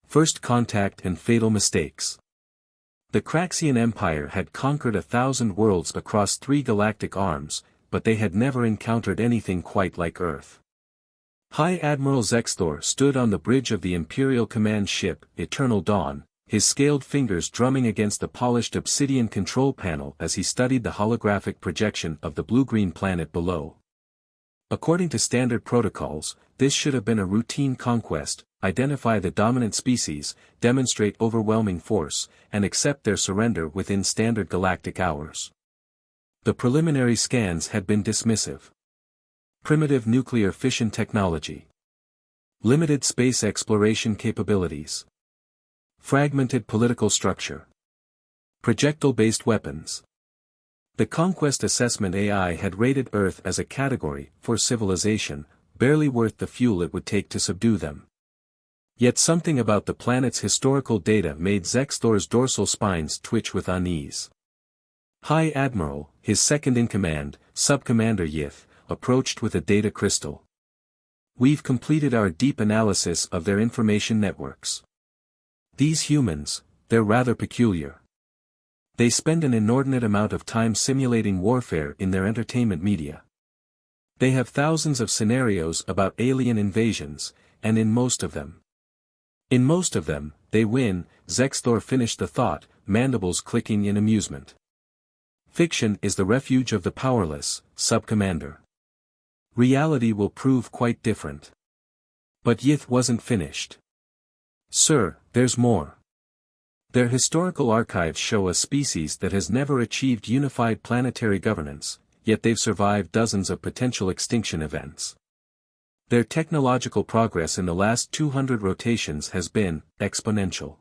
First contact and fatal mistakes. The Craxian Empire had conquered 1,000 worlds across 3 galactic arms, but they had never encountered anything quite like Earth. High Admiral Zexthor stood on the bridge of the Imperial command ship, Eternal Dawn, his scaled fingers drumming against the polished obsidian control panel as he studied the holographic projection of the blue-green planet below. According to standard protocols, this should have been a routine conquest: identify the dominant species, demonstrate overwhelming force, and accept their surrender within standard galactic hours. The preliminary scans had been dismissive. Primitive nuclear fission technology. Limited space exploration capabilities. Fragmented political structure. Projectile-based weapons. The Conquest Assessment AI had rated Earth as a category for civilization, barely worth the fuel it would take to subdue them. Yet something about the planet's historical data made Zexthor's dorsal spines twitch with unease. High Admiral, his second-in-command, Sub-Commander Yith, approached with a data crystal. "We've completed our deep analysis of their information networks. These humans, they're rather peculiar. They spend an inordinate amount of time simulating warfare in their entertainment media. They have thousands of scenarios about alien invasions, and in most of them, they win." Zexthor finished the thought, mandibles clicking in amusement. "Fiction is the refuge of the powerless, Sub-Commander. Reality will prove quite different." But Yith wasn't finished. "Sir, there's more. Their historical archives show a species that has never achieved unified planetary governance, yet they've survived dozens of potential extinction events. Their technological progress in the last 200 rotations has been exponential.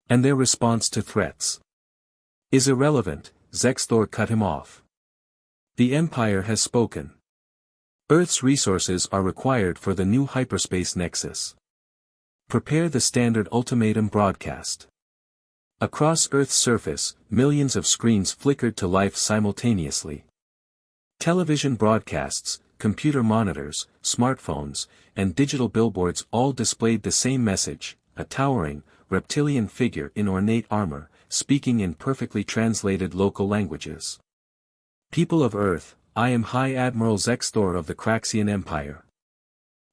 And their response to threats is irrelevant." Zexthor cut him off. "The Empire has spoken. Earth's resources are required for the new hyperspace nexus. Prepare the standard ultimatum broadcast." Across Earth's surface, millions of screens flickered to life simultaneously. Television broadcasts, computer monitors, smartphones, and digital billboards all displayed the same message: a towering, reptilian figure in ornate armor, speaking in perfectly translated local languages. "People of Earth, I am High Admiral Zexthor of the Craxian Empire.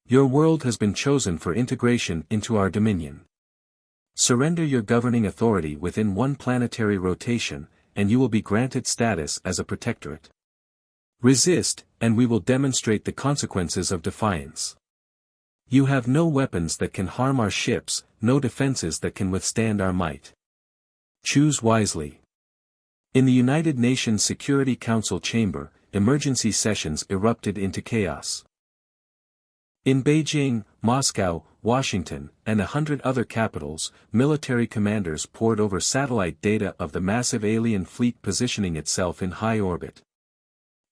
Your world has been chosen for integration into our dominion. Surrender your governing authority within 1 planetary rotation, and you will be granted status as a protectorate. Resist, and we will demonstrate the consequences of defiance. You have no weapons that can harm our ships, no defenses that can withstand our might. Choose wisely." In the United Nations Security Council chamber, emergency sessions erupted into chaos. In Beijing, Moscow, Washington, and 100 other capitals, military commanders pored over satellite data of the massive alien fleet positioning itself in high orbit.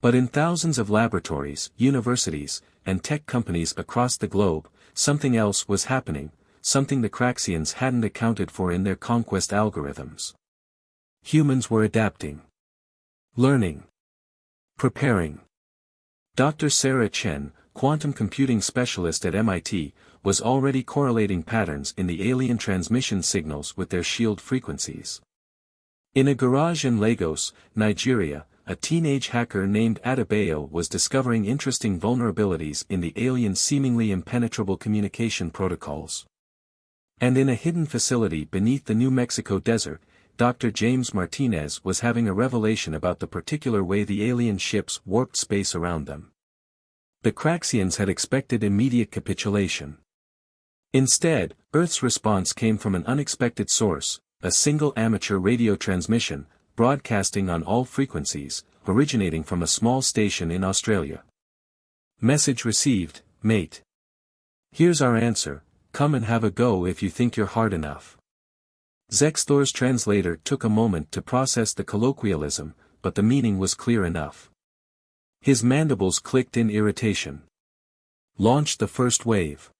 But in thousands of laboratories, universities, and tech companies across the globe, something else was happening, something the Craxians hadn't accounted for in their conquest algorithms. Humans were adapting, learning, preparing. Dr. Sarah Chen, quantum computing specialist at MIT, was already correlating patterns in the alien transmission signals with their shield frequencies. In a garage in Lagos, Nigeria, a teenage hacker named Adebayo was discovering interesting vulnerabilities in the alien seemingly impenetrable communication protocols. And in a hidden facility beneath the New Mexico desert, Dr. James Martinez was having a revelation about the particular way the alien ships warped space around them. The Craxians had expected immediate capitulation. Instead, Earth's response came from an unexpected source, a single amateur radio transmission, broadcasting on all frequencies, originating from a small station in Australia. "Message received, mate. Here's our answer: come and have a go if you think you're hard enough." Zexthor's translator took a moment to process the colloquialism, but the meaning was clear enough. His mandibles clicked in irritation. "Launch the first wave.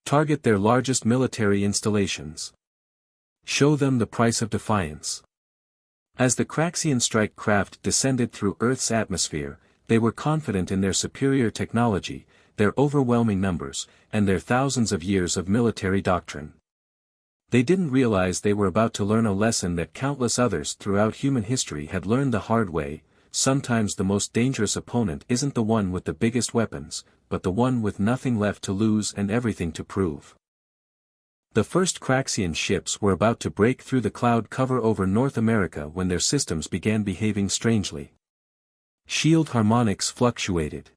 Target their largest military installations. Show them the price of defiance." As the Craxian strike craft descended through Earth's atmosphere, they were confident in their superior technology, their overwhelming numbers, and their thousands of years of military doctrine. They didn't realize they were about to learn a lesson that countless others throughout human history had learned the hard way. Sometimes the most dangerous opponent isn't the one with the biggest weapons, but the one with nothing left to lose and everything to prove. The first Craxian ships were about to break through the cloud cover over North America when their systems began behaving strangely. Shield harmonics fluctuated.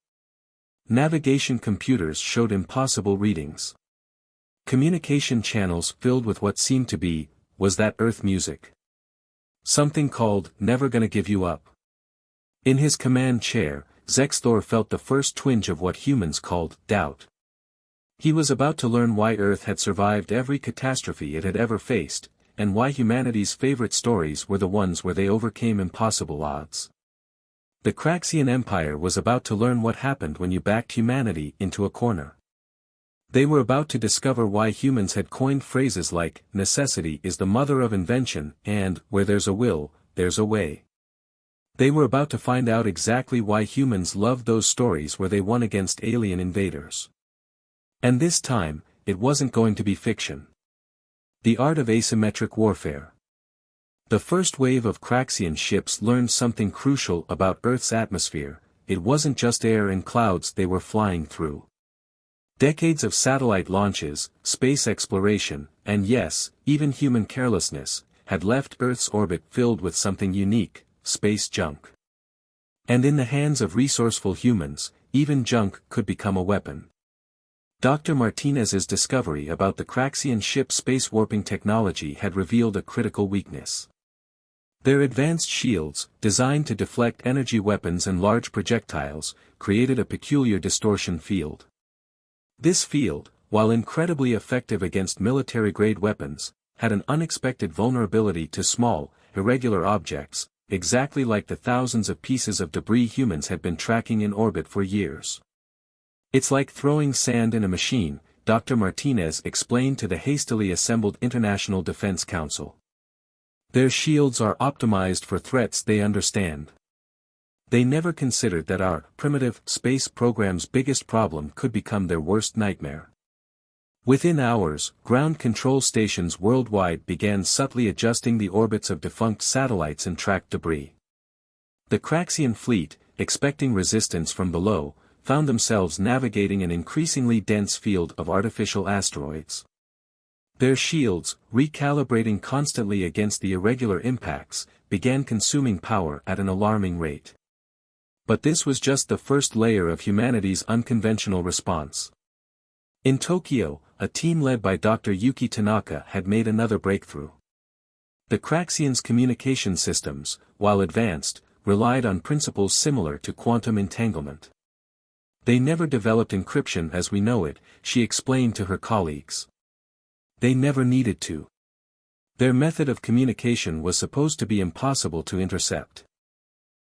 Navigation computers showed impossible readings. Communication channels filled with what seemed to be, was that Earth music. Something called, "Never Gonna Give You Up." In his command chair, Zexthor felt the first twinge of what humans called, doubt. He was about to learn why Earth had survived every catastrophe it had ever faced, and why humanity's favorite stories were the ones where they overcame impossible odds. The Craxian Empire was about to learn what happened when you backed humanity into a corner. They were about to discover why humans had coined phrases like, "necessity is the mother of invention," and, "where there's a will, there's a way." They were about to find out exactly why humans loved those stories where they won against alien invaders. And this time, it wasn't going to be fiction. The art of asymmetric warfare. The first wave of Craxian ships learned something crucial about Earth's atmosphere. It wasn't just air and clouds they were flying through. Decades of satellite launches, space exploration, and yes, even human carelessness, had left Earth's orbit filled with something unique, space junk. And in the hands of resourceful humans, even junk could become a weapon. Dr. Martinez's discovery about the Craxian ship space warping technology had revealed a critical weakness. Their advanced shields, designed to deflect energy weapons and large projectiles, created a peculiar distortion field. This field, while incredibly effective against military-grade weapons, had an unexpected vulnerability to small, irregular objects, exactly like the thousands of pieces of debris humans had been tracking in orbit for years. "It's like throwing sand in a machine," Dr. Martinez explained to the hastily assembled International Defense Council. Their shields are optimized for threats they understand. They never considered that our primitive space program's biggest problem could become their worst nightmare. Within hours, ground control stations worldwide began subtly adjusting the orbits of defunct satellites and tracked debris. The Craxian fleet, expecting resistance from below, found themselves navigating an increasingly dense field of artificial asteroids. Their shields, recalibrating constantly against the irregular impacts, began consuming power at an alarming rate. But this was just the first layer of humanity's unconventional response. In Tokyo, a team led by Dr. Yuki Tanaka had made another breakthrough. The Craxians' communication systems, while advanced, relied on principles similar to quantum entanglement. They never developed encryption as we know it, she explained to her colleagues. They never needed to. Their method of communication was supposed to be impossible to intercept.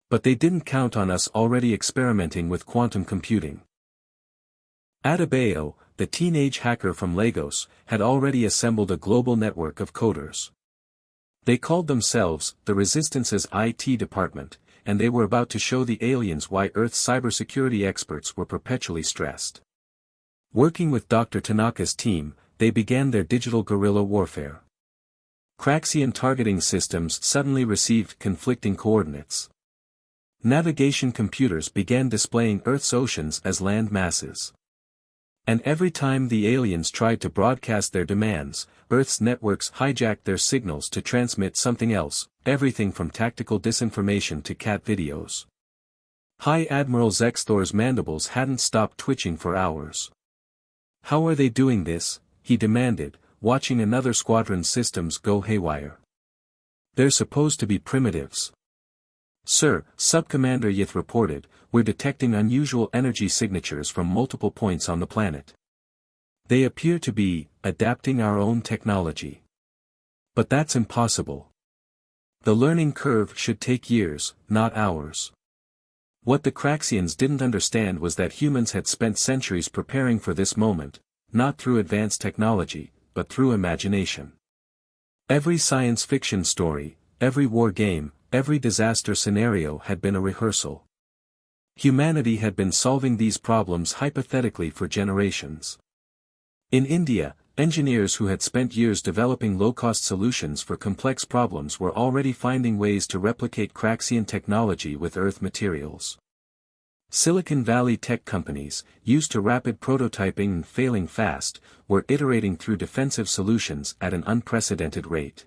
But they didn't count on us already experimenting with quantum computing. Adebayo, the teenage hacker from Lagos, had already assembled a global network of coders. They called themselves the Resistance's IT department, and they were about to show the aliens why Earth's cybersecurity experts were perpetually stressed. Working with Dr. Tanaka's team, they began their digital guerrilla warfare. Craxian targeting systems suddenly received conflicting coordinates. Navigation computers began displaying Earth's oceans as land masses. And every time the aliens tried to broadcast their demands, Earth's networks hijacked their signals to transmit something else, everything from tactical disinformation to cat videos. High Admiral Zexthor's mandibles hadn't stopped twitching for hours. "How are they doing this?" he demanded, watching another squadron's systems go haywire. "They're supposed to be primitives." "Sir," Subcommander Yith reported, "we're detecting unusual energy signatures from multiple points on the planet. They appear to be adapting our own technology. But that's impossible. The learning curve should take years, not hours." What the Craxians didn't understand was that humans had spent centuries preparing for this moment, not through advanced technology, but through imagination. Every science fiction story, every war game, every disaster scenario had been a rehearsal. Humanity had been solving these problems hypothetically for generations. In India, Engineers who had spent years developing low-cost solutions for complex problems were already finding ways to replicate Craxian technology with Earth materials. Silicon Valley tech companies, used to rapid prototyping and failing fast, were iterating through defensive solutions at an unprecedented rate.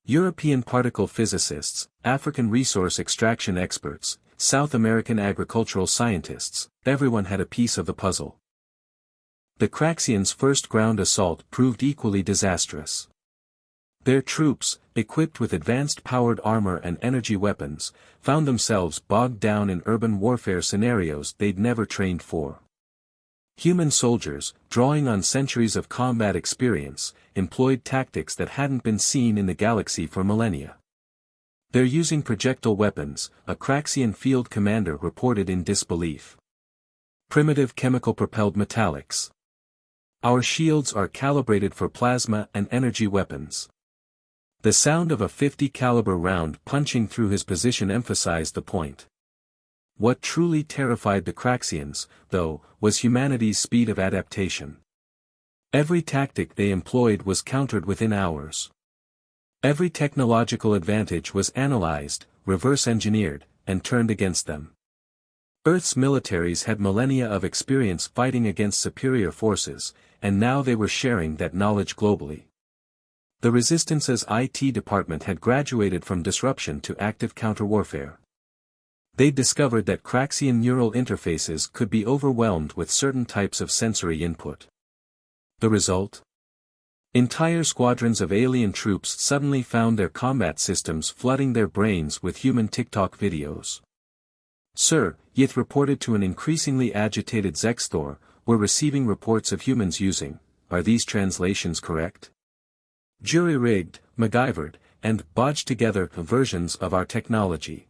European particle physicists, African resource extraction experts, South American agricultural scientists, everyone had a piece of the puzzle. The Craxians' first ground assault proved equally disastrous. Their troops, equipped with advanced powered armor and energy weapons, found themselves bogged down in urban warfare scenarios they'd never trained for. Human soldiers, drawing on centuries of combat experience, employed tactics that hadn't been seen in the galaxy for millennia. "They're using projectile weapons," a Craxian field commander reported in disbelief. "Primitive chemical-propelled metallics. Our shields are calibrated for plasma and energy weapons." The sound of a .50 caliber round punching through his position emphasized the point. What truly terrified the Craxians, though, was humanity's speed of adaptation. Every tactic they employed was countered within hours. Every technological advantage was analyzed, reverse-engineered, and turned against them. Earth's militaries had millennia of experience fighting against superior forces, and now they were sharing that knowledge globally. The Resistance's IT department had graduated from disruption to active counter-warfare. They'd discovered that Craxian neural interfaces could be overwhelmed with certain types of sensory input. The result? Entire squadrons of alien troops suddenly found their combat systems flooding their brains with human TikTok videos. "Sir," Yith reported to an increasingly agitated Zexthor, "we're receiving reports of humans using, are these translations correct? Jury-rigged, MacGyvered, and bodged-together versions of our technology.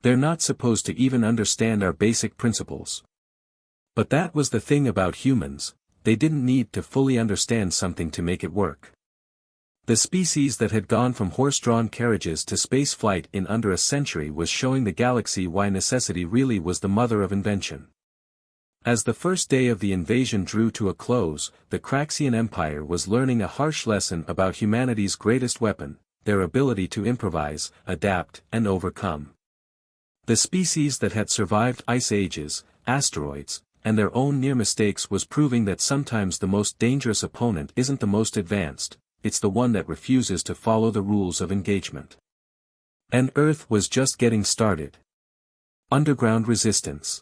They're not supposed to even understand our basic principles." But that was the thing about humans, they didn't need to fully understand something to make it work. The species that had gone from horse-drawn carriages to space flight in under a century was showing the galaxy why necessity really was the mother of invention. As the first day of the invasion drew to a close, the Craxian Empire was learning a harsh lesson about humanity's greatest weapon, their ability to improvise, adapt, and overcome. The species that had survived ice ages, asteroids, and their own near mistakes was proving that sometimes the most dangerous opponent isn't the most advanced, it's the one that refuses to follow the rules of engagement. And Earth was just getting started. Underground resistance.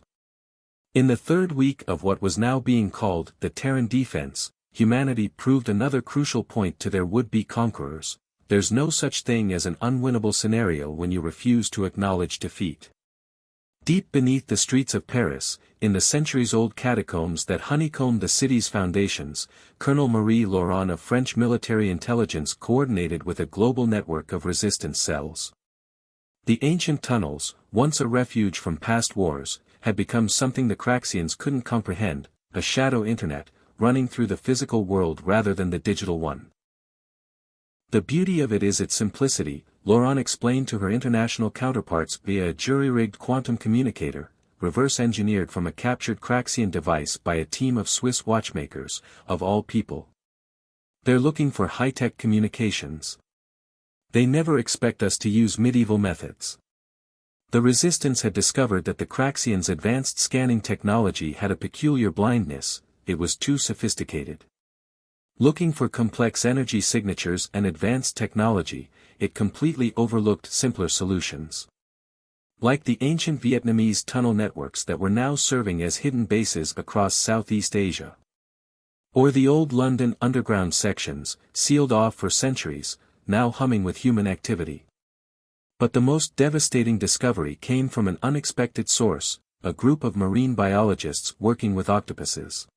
In the third week of what was now being called the Terran Defense, humanity proved another crucial point to their would-be conquerors: there's no such thing as an unwinnable scenario when you refuse to acknowledge defeat. Deep beneath the streets of Paris, in the centuries-old catacombs that honeycombed the city's foundations, Colonel Marie Laurent of French military intelligence coordinated with a global network of resistance cells. The ancient tunnels, once a refuge from past wars, had become something the Craxians couldn't comprehend, a shadow internet, running through the physical world rather than the digital one. "The beauty of it is its simplicity," Laurent explained to her international counterparts via a jury-rigged quantum communicator, reverse-engineered from a captured Craxian device by a team of Swiss watchmakers, of all people. "They're looking for high-tech communications. They never expect us to use medieval methods." The Resistance had discovered that the Craxians' advanced scanning technology had a peculiar blindness: it was too sophisticated. Looking for complex energy signatures and advanced technology, it completely overlooked simpler solutions. Like the ancient Vietnamese tunnel networks that were now serving as hidden bases across Southeast Asia. Or the old London Underground sections, sealed off for centuries, now humming with human activity. But the most devastating discovery came from an unexpected source: a group of marine biologists working with octopuses.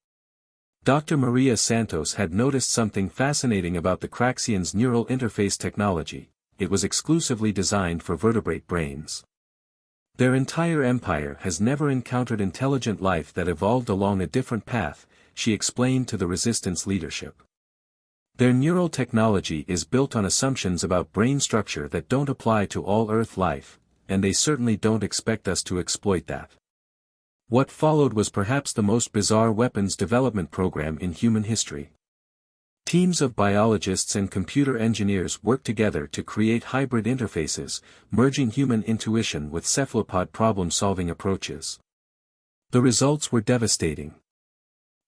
Dr. Maria Santos had noticed something fascinating about the Craxians' neural interface technology: it was exclusively designed for vertebrate brains. Their entire empire has never encountered intelligent life that evolved along a different path, she explained to the Resistance leadership. Their neural technology is built on assumptions about brain structure that don't apply to all Earth life, and they certainly don't expect us to exploit that. What followed was perhaps the most bizarre weapons development program in human history. Teams of biologists and computer engineers worked together to create hybrid interfaces, merging human intuition with cephalopod problem-solving approaches. The results were devastating.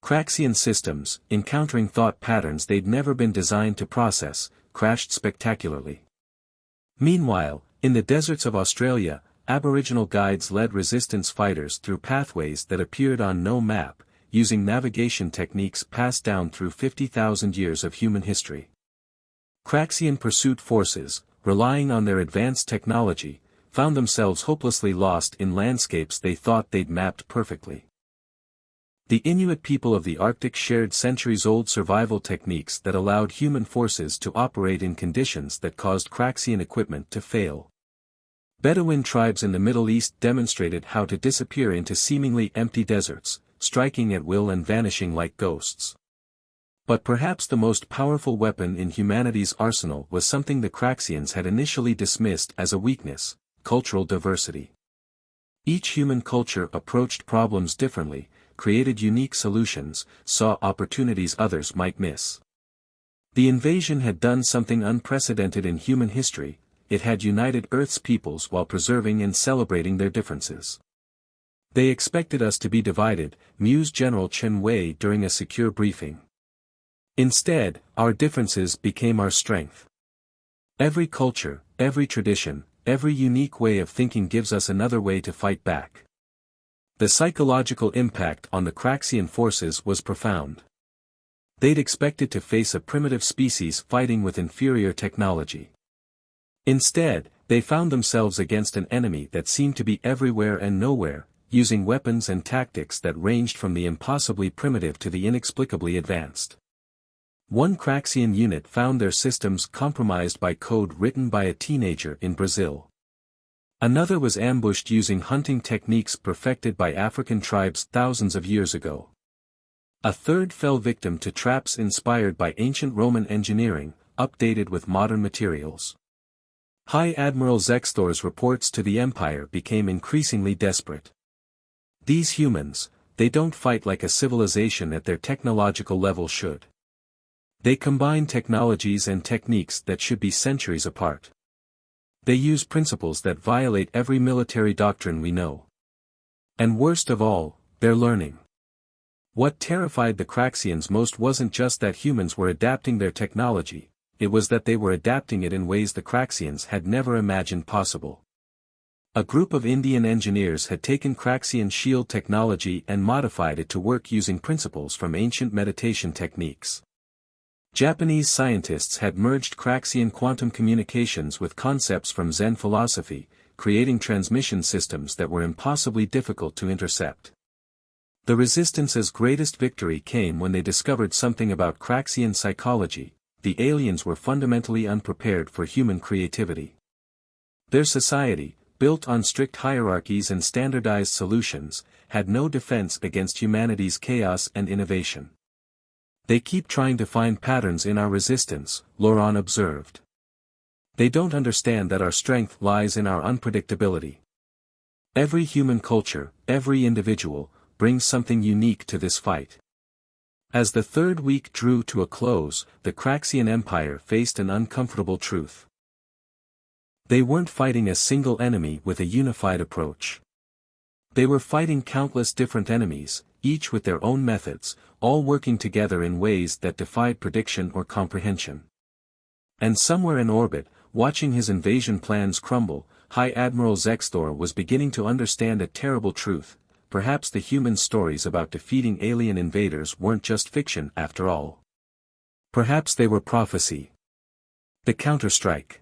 Craxian systems, encountering thought patterns they'd never been designed to process, crashed spectacularly. Meanwhile, in the deserts of Australia, Aboriginal guides led resistance fighters through pathways that appeared on no map, using navigation techniques passed down through 50,000 years of human history. Craxian pursuit forces, relying on their advanced technology, found themselves hopelessly lost in landscapes they thought they'd mapped perfectly. The Inuit people of the Arctic shared centuries-old survival techniques that allowed human forces to operate in conditions that caused Craxian equipment to fail. Bedouin tribes in the Middle East demonstrated how to disappear into seemingly empty deserts, striking at will and vanishing like ghosts. But perhaps the most powerful weapon in humanity's arsenal was something the Craxians had initially dismissed as a weakness: cultural diversity. Each human culture approached problems differently, created unique solutions, saw opportunities others might miss. The invasion had done something unprecedented in human history: it had united Earth's peoples while preserving and celebrating their differences. They expected us to be divided, mused General Chen Wei during a secure briefing. Instead, our differences became our strength. Every culture, every tradition, every unique way of thinking gives us another way to fight back. The psychological impact on the Craxian forces was profound. They'd expected to face a primitive species fighting with inferior technology. Instead, they found themselves against an enemy that seemed to be everywhere and nowhere, using weapons and tactics that ranged from the impossibly primitive to the inexplicably advanced. One Craxian unit found their systems compromised by code written by a teenager in Brazil. Another was ambushed using hunting techniques perfected by African tribes thousands of years ago. A third fell victim to traps inspired by ancient Roman engineering, updated with modern materials. High Admiral Zexthor's reports to the Empire became increasingly desperate. These humans, they don't fight like a civilization at their technological level should. They combine technologies and techniques that should be centuries apart. They use principles that violate every military doctrine we know. And worst of all, they're learning. What terrified the Craxians most wasn't just that humans were adapting their technology, it was that they were adapting it in ways the Craxians had never imagined possible. A group of Indian engineers had taken Craxian shield technology and modified it to work using principles from ancient meditation techniques. Japanese scientists had merged Craxian quantum communications with concepts from Zen philosophy, creating transmission systems that were impossibly difficult to intercept. The Resistance's greatest victory came when they discovered something about Craxian psychology: the aliens were fundamentally unprepared for human creativity. Their society, built on strict hierarchies and standardized solutions, had no defense against humanity's chaos and innovation. They keep trying to find patterns in our resistance, Laurent observed. They don't understand that our strength lies in our unpredictability. Every human culture, every individual, brings something unique to this fight. As the third week drew to a close, the Craxian Empire faced an uncomfortable truth. They weren't fighting a single enemy with a unified approach. They were fighting countless different enemies, each with their own methods, all working together in ways that defied prediction or comprehension. And somewhere in orbit, watching his invasion plans crumble, High Admiral Zexthor was beginning to understand a terrible truth: perhaps the human stories about defeating alien invaders weren't just fiction after all. Perhaps they were prophecy. The counterstrike.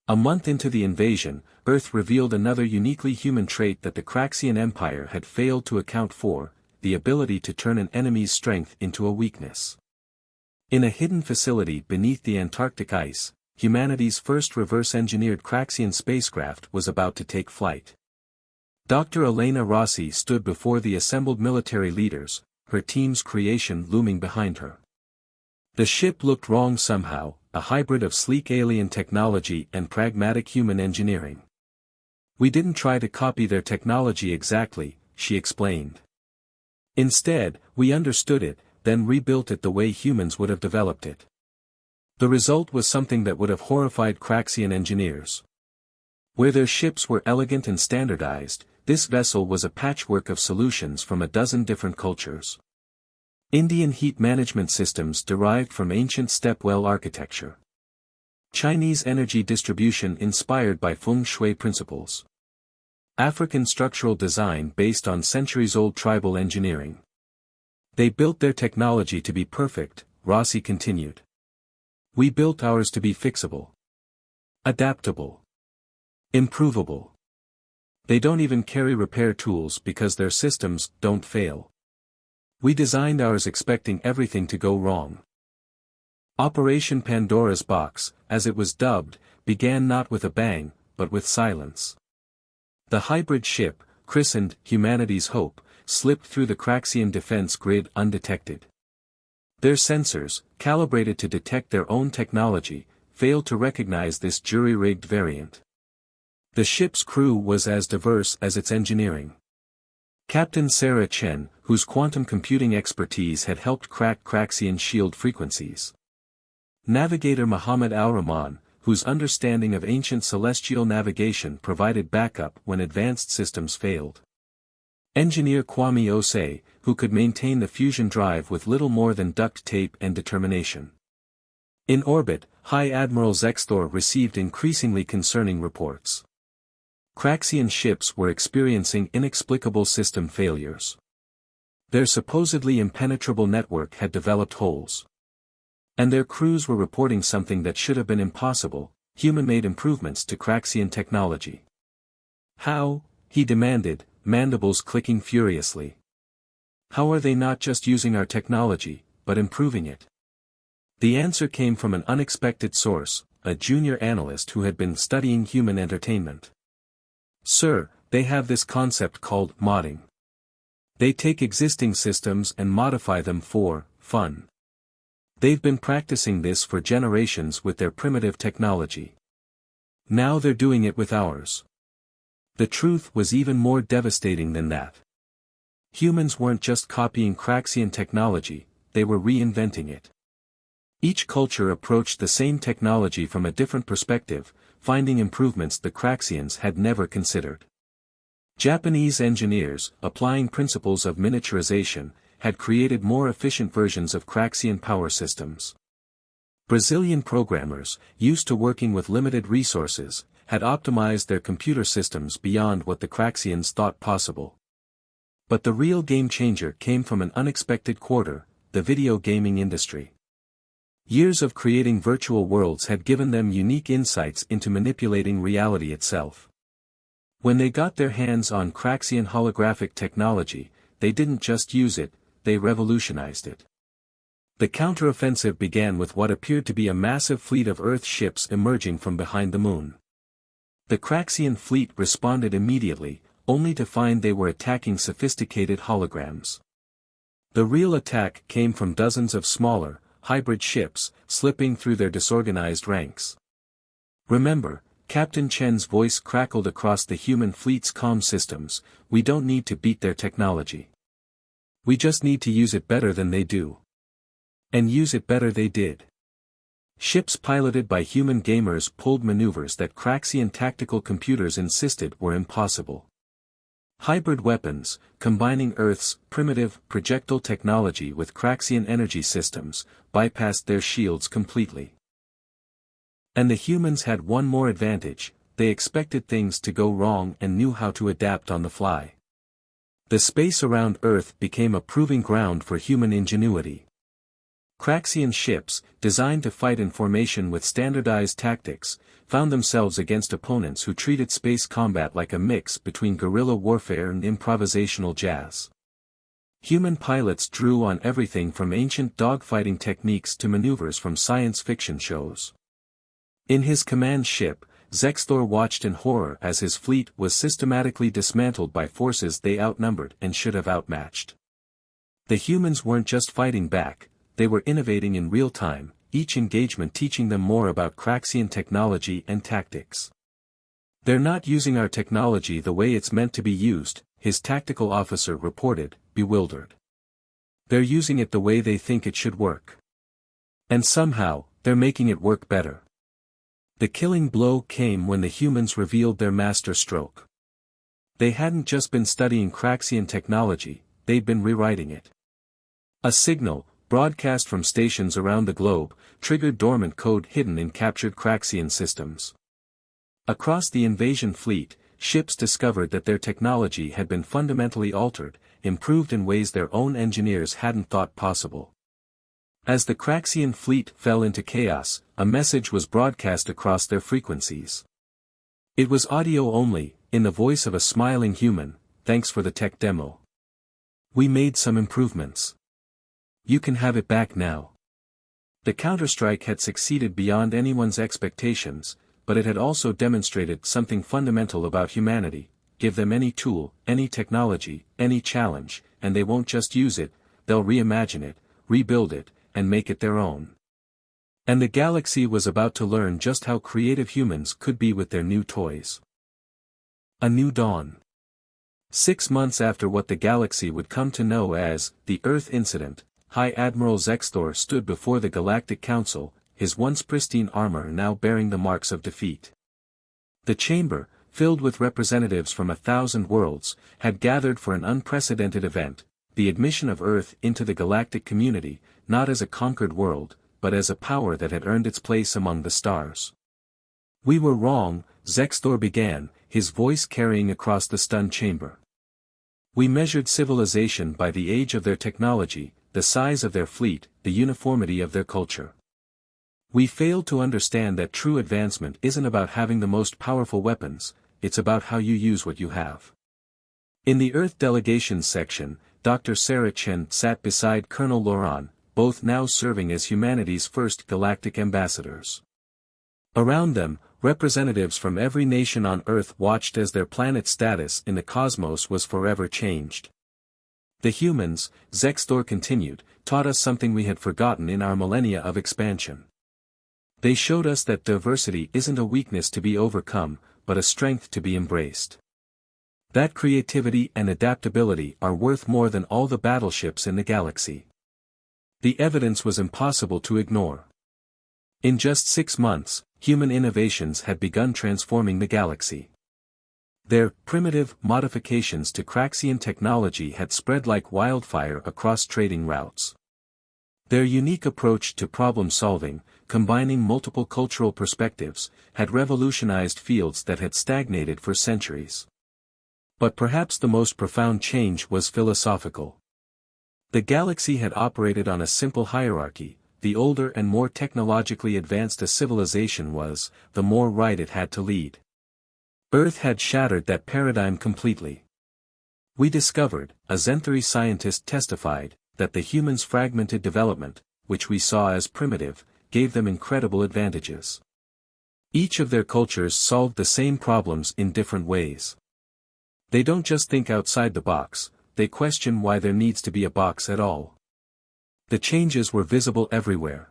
A month into the invasion, Earth revealed another uniquely human trait that the Craxian Empire had failed to account for: the ability to turn an enemy's strength into a weakness. In a hidden facility beneath the Antarctic ice, humanity's first reverse-engineered Craxian spacecraft was about to take flight. Dr. Elena Rossi stood before the assembled military leaders, her team's creation looming behind her. The ship looked wrong somehow, a hybrid of sleek alien technology and pragmatic human engineering. "We didn't try to copy their technology exactly," she explained. "Instead, we understood it, then rebuilt it the way humans would have developed it. The result was something that would have horrified Craxian engineers. Where their ships were elegant and standardized, this vessel was a patchwork of solutions from a dozen different cultures. Indian heat management systems derived from ancient stepwell architecture. Chinese energy distribution inspired by feng shui principles. African structural design based on centuries-old tribal engineering. They built their technology to be perfect, Rossi continued. We built ours to be fixable. Adaptable. Improvable. They don't even carry repair tools because their systems don't fail. We designed ours expecting everything to go wrong. Operation Pandora's Box, as it was dubbed, began not with a bang, but with silence. The hybrid ship, christened Humanity's Hope, slipped through the Craxian defense grid undetected. Their sensors, calibrated to detect their own technology, failed to recognize this jury-rigged variant. The ship's crew was as diverse as its engineering. Captain Sarah Chen, whose quantum computing expertise had helped crack Craxian shield frequencies. Navigator Muhammad Al-Rahman, whose understanding of ancient celestial navigation provided backup when advanced systems failed. Engineer Kwame Osei, who could maintain the fusion drive with little more than duct tape and determination. In orbit, High Admiral Zexthor received increasingly concerning reports. Craxian ships were experiencing inexplicable system failures. Their supposedly impenetrable network had developed holes. And their crews were reporting something that should have been impossible: human-made improvements to Craxian technology. How? He demanded, mandibles clicking furiously. How are they not just using our technology, but improving it? The answer came from an unexpected source, a junior analyst who had been studying human entertainment. Sir, they have this concept called modding. They take existing systems and modify them for fun. They've been practicing this for generations with their primitive technology. Now they're doing it with ours. The truth was even more devastating than that. Humans weren't just copying Craxian technology, they were reinventing it. Each culture approached the same technology from a different perspective, finding improvements the Craxians had never considered. Japanese engineers, applying principles of miniaturization, had created more efficient versions of Craxian power systems. Brazilian programmers, used to working with limited resources, had optimized their computer systems beyond what the Craxians thought possible. But the real game-changer came from an unexpected quarter: the video gaming industry. Years of creating virtual worlds had given them unique insights into manipulating reality itself. When they got their hands on Craxian holographic technology, they didn't just use it, they revolutionized it. The counteroffensive began with what appeared to be a massive fleet of Earth ships emerging from behind the moon. The Craxian fleet responded immediately, only to find they were attacking sophisticated holograms. The real attack came from dozens of smaller, hybrid ships, slipping through their disorganized ranks. Remember, Captain Chen's voice crackled across the human fleet's comm systems, we don't need to beat their technology. We just need to use it better than they do. And use it better they did. Ships piloted by human gamers pulled maneuvers that Craxian tactical computers insisted were impossible. Hybrid weapons, combining Earth's primitive projectile technology with Craxian energy systems, bypassed their shields completely. And the humans had one more advantage: they expected things to go wrong and knew how to adapt on the fly. The space around Earth became a proving ground for human ingenuity. Craxian ships, designed to fight in formation with standardized tactics, found themselves against opponents who treated space combat like a mix between guerrilla warfare and improvisational jazz. Human pilots drew on everything from ancient dogfighting techniques to maneuvers from science fiction shows. In his command ship, Zexthor watched in horror as his fleet was systematically dismantled by forces they outnumbered and should have outmatched. The humans weren't just fighting back, they were innovating in real time, each engagement teaching them more about Craxian technology and tactics. They're not using our technology the way it's meant to be used, his tactical officer reported, bewildered. They're using it the way they think it should work. And somehow, they're making it work better. The killing blow came when the humans revealed their master stroke. They hadn't just been studying Craxian technology, they'd been rewriting it. A signal, broadcast from stations around the globe, triggered dormant code hidden in captured Craxian systems. Across the invasion fleet, ships discovered that their technology had been fundamentally altered, improved in ways their own engineers hadn't thought possible. As the Craxian fleet fell into chaos, a message was broadcast across their frequencies. It was audio only, in the voice of a smiling human: "Thanks for the tech demo. We made some improvements. You can have it back now." The counterstrike had succeeded beyond anyone's expectations, but it had also demonstrated something fundamental about humanity: give them any tool, any technology, any challenge, and they won't just use it, they'll reimagine it, rebuild it, and make it their own. And the galaxy was about to learn just how creative humans could be with their new toys. A new dawn. 6 months after what the galaxy would come to know as the Earth Incident, High Admiral Zextor stood before the Galactic Council, his once pristine armor now bearing the marks of defeat. The chamber, filled with representatives from 1,000 worlds, had gathered for an unprecedented event: the admission of Earth into the galactic community, not as a conquered world, but as a power that had earned its place among the stars. "We were wrong," Zextor began, his voice carrying across the stunned chamber. "We measured civilization by the age of their technology, the size of their fleet, the uniformity of their culture. We failed to understand that true advancement isn't about having the most powerful weapons, it's about how you use what you have." In the Earth Delegations section, Dr. Sarah Chen sat beside Colonel Loran, both now serving as humanity's first galactic ambassadors. Around them, representatives from every nation on Earth watched as their planet's status in the cosmos was forever changed. "The humans," Zextor continued, "taught us something we had forgotten in our millennia of expansion. They showed us that diversity isn't a weakness to be overcome, but a strength to be embraced. That creativity and adaptability are worth more than all the battleships in the galaxy." The evidence was impossible to ignore. In just 6 months, human innovations had begun transforming the galaxy. Their primitive modifications to Craxian technology had spread like wildfire across trading routes. Their unique approach to problem-solving, combining multiple cultural perspectives, had revolutionized fields that had stagnated for centuries. But perhaps the most profound change was philosophical. The galaxy had operated on a simple hierarchy: the older and more technologically advanced a civilization was, the more right it had to lead. Earth had shattered that paradigm completely. "We discovered," a Zenthari scientist testified, "that the humans' fragmented development, which we saw as primitive, gave them incredible advantages. Each of their cultures solved the same problems in different ways. They don't just think outside the box, they question why there needs to be a box at all." The changes were visible everywhere.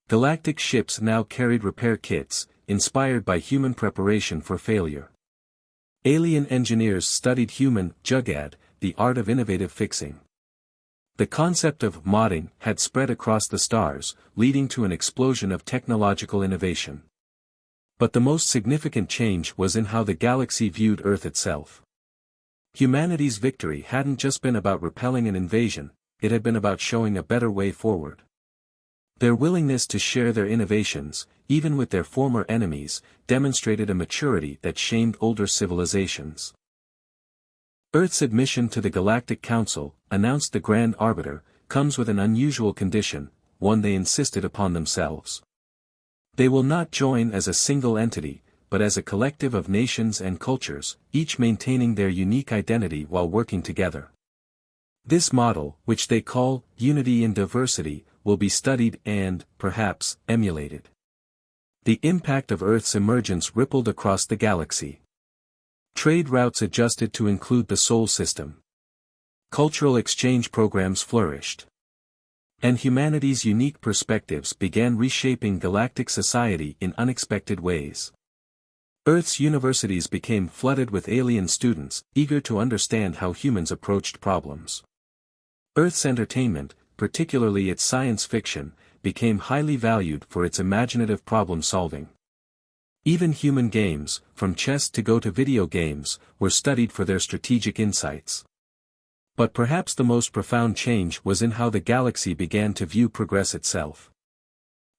Galactic ships now carried repair kits, inspired by human preparation for failure. Alien engineers studied human jugaad, the art of innovative fixing. The concept of modding had spread across the stars, leading to an explosion of technological innovation. But the most significant change was in how the galaxy viewed Earth itself. Humanity's victory hadn't just been about repelling an invasion, it had been about showing a better way forward. Their willingness to share their innovations, even with their former enemies, demonstrated a maturity that shamed older civilizations. Earth's admission to the Galactic Council, announced the Grand Arbiter, comes with an unusual condition, one they insisted upon themselves. They will not join as a single entity, but as a collective of nations and cultures, each maintaining their unique identity while working together. This model, which they call unity in diversity, will be studied and, perhaps, emulated. The impact of Earth's emergence rippled across the galaxy. Trade routes adjusted to include the Sol system. Cultural exchange programs flourished. And humanity's unique perspectives began reshaping galactic society in unexpected ways. Earth's universities became flooded with alien students, eager to understand how humans approached problems. Earth's entertainment, particularly its science fiction, became highly valued for its imaginative problem-solving. Even human games, from chess to go to video games, were studied for their strategic insights. But perhaps the most profound change was in how the galaxy began to view progress itself.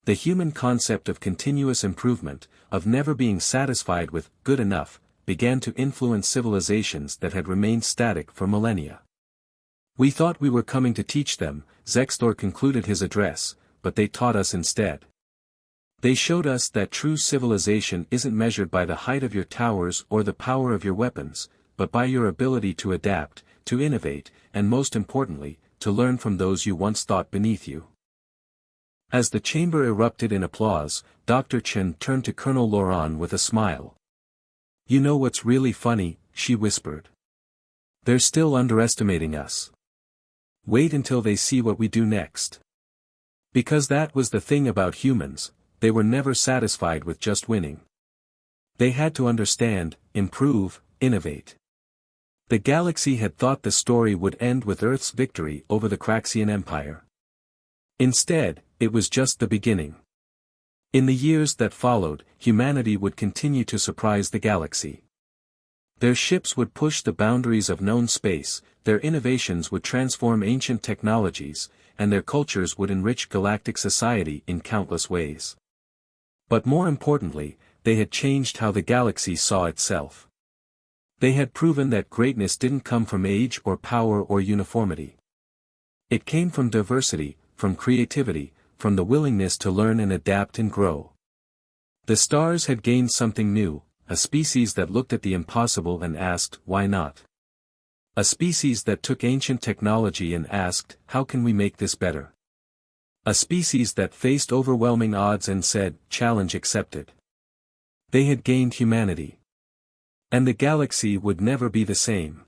The human concept of continuous improvement, of never being satisfied with good enough, began to influence civilizations that had remained static for millennia. We thought we were coming to teach them, Zextor concluded his address, but they taught us instead. They showed us that true civilization isn't measured by the height of your towers or the power of your weapons, but by your ability to adapt, to innovate, and most importantly, to learn from those you once thought beneath you. As the chamber erupted in applause, Dr. Chen turned to Colonel Laurent with a smile. "You know what's really funny," she whispered. "They're still underestimating us. Wait until they see what we do next." Because that was the thing about humans, they were never satisfied with just winning. They had to understand, improve, innovate. The galaxy had thought the story would end with Earth's victory over the Craxian Empire. Instead, it was just the beginning. In the years that followed, humanity would continue to surprise the galaxy. Their ships would push the boundaries of known space, their innovations would transform ancient technologies, and their cultures would enrich galactic society in countless ways. But more importantly, they had changed how the galaxy saw itself. They had proven that greatness didn't come from age or power or uniformity. It came from diversity, from creativity, from the willingness to learn and adapt and grow. The stars had gained something new, a species that looked at the impossible and asked, why not? A species that took ancient technology and asked, how can we make this better? A species that faced overwhelming odds and said, challenge accepted. They had gained humanity. And the galaxy would never be the same.